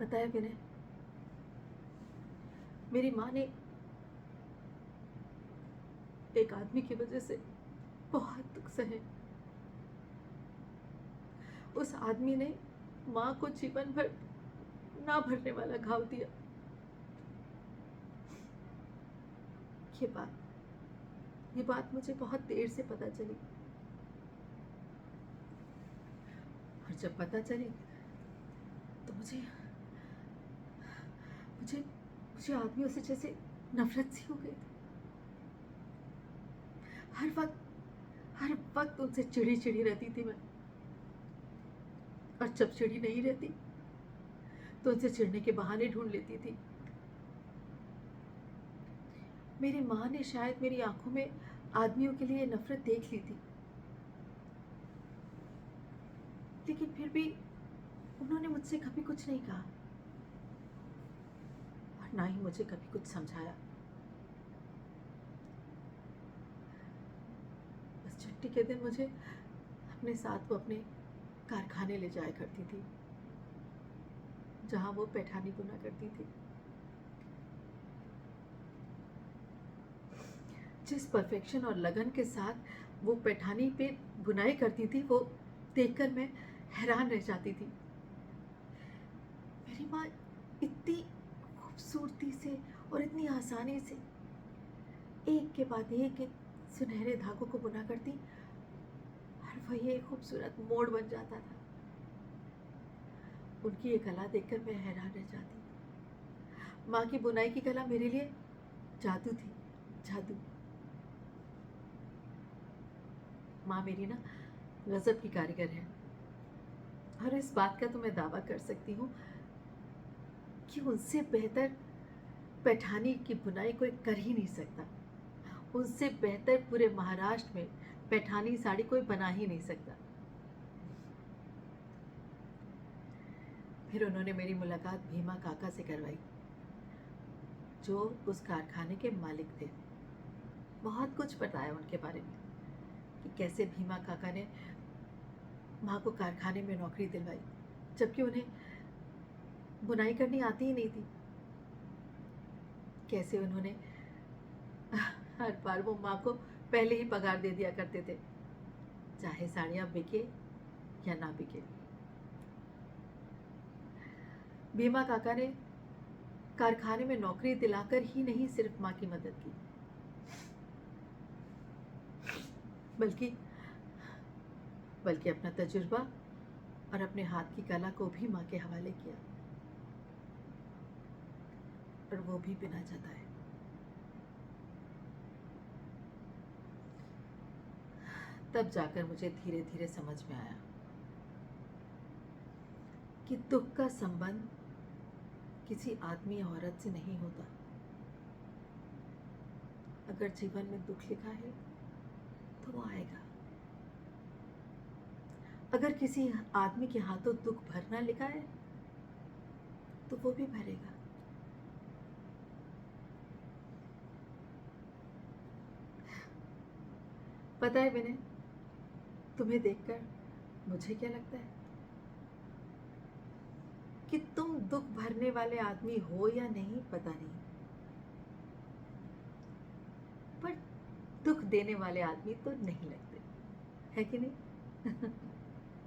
पता है विनय, मेरी माँ ने एक आदमी की वजह से बहुत दुख सहे। उस आदमी ने माँ को जीवन भर ना भरने वाला घाव दिया। ये बात मुझे बहुत देर से पता चली, और जब पता चली तो मुझे मुझे मुझे आदमियों से जैसे नफरत सी हो गई थी। हर वक्त उनसे चिड़ी चिड़ी रहती थी मैं, और जब चिड़ी नहीं रहती तो उनसे चिढ़ने के बहाने ढूंढ लेती थी। मेरी माँ ने शायद मेरी आंखों में आदमियों के लिए नफरत देख ली थी, लेकिन फिर भी उन्होंने मुझसे कभी कुछ नहीं कहा, और ना ही मुझे कभी कुछ समझाया। बस छुट्टी के दिन मुझे अपने साथ वो अपने कारखाने ले जाया करती थी, जहां वो पैठानी बुना करती थी। जिस परफेक्शन और लगन के साथ वो पैठानी पे बुनाई करती थी, वो देखकर मैं हैरान रह जाती थी। मेरी माँ इतनी खूबसूरती से और इतनी आसानी से एक के बाद एक सुनहरे धागों को बुना करती, और वही एक खूबसूरत मोड़ बन जाता था। उनकी ये कला देखकर मैं हैरान रह जाती। माँ की बुनाई की कला मेरे लिए जादू थी, जादू। माँ मेरी ना गजब की कारीगर है, और इस बात का तो मैं दावा कर सकती हूँ कि उनसे बेहतर पैठानी की बुनाई कोई कर ही नहीं सकता। उनसे बेहतर पूरे महाराष्ट्र में पैठानी साड़ी कोई बना ही नहीं सकता। फिर उन्होंने मेरी मुलाकात भीमा काका से करवाई, जो उस कारखाने के मालिक थे। बहुत कुछ बताया उनके बारे में, कि कैसे भीमा काका ने माँ को कारखाने में नौकरी दिलवाई, जबकि उन्हें बुनाई करनी आती ही नहीं थी। कैसे उन्होंने हर बार वो माँ को पहले ही पगार दे दिया करते थे, चाहे साड़ियाँ बिके या ना बिके। भीमा काका ने कारखाने में नौकरी दिलाकर ही नहीं सिर्फ माँ की मदद की, बल्कि अपना तजुर्बा और अपने हाथ की कला को भी माँ के हवाले किया, और वो भी बिना जताए। तब जाकर मुझे धीरे धीरे समझ में आया कि दुख का संबंध किसी आदमी या औरत से नहीं होता। अगर जीवन में दुख लिखा है तो वो आएगा। अगर किसी आदमी के हाथों दुख भरना लिखा है तो वो भी भरेगा। पता है विनय, तुम्हें देखकर मुझे क्या लगता है कि तुम दुख भरने वाले आदमी हो या नहीं पता नहीं, पर दुख देने वाले आदमी तो नहीं लगते, है कि नहीं?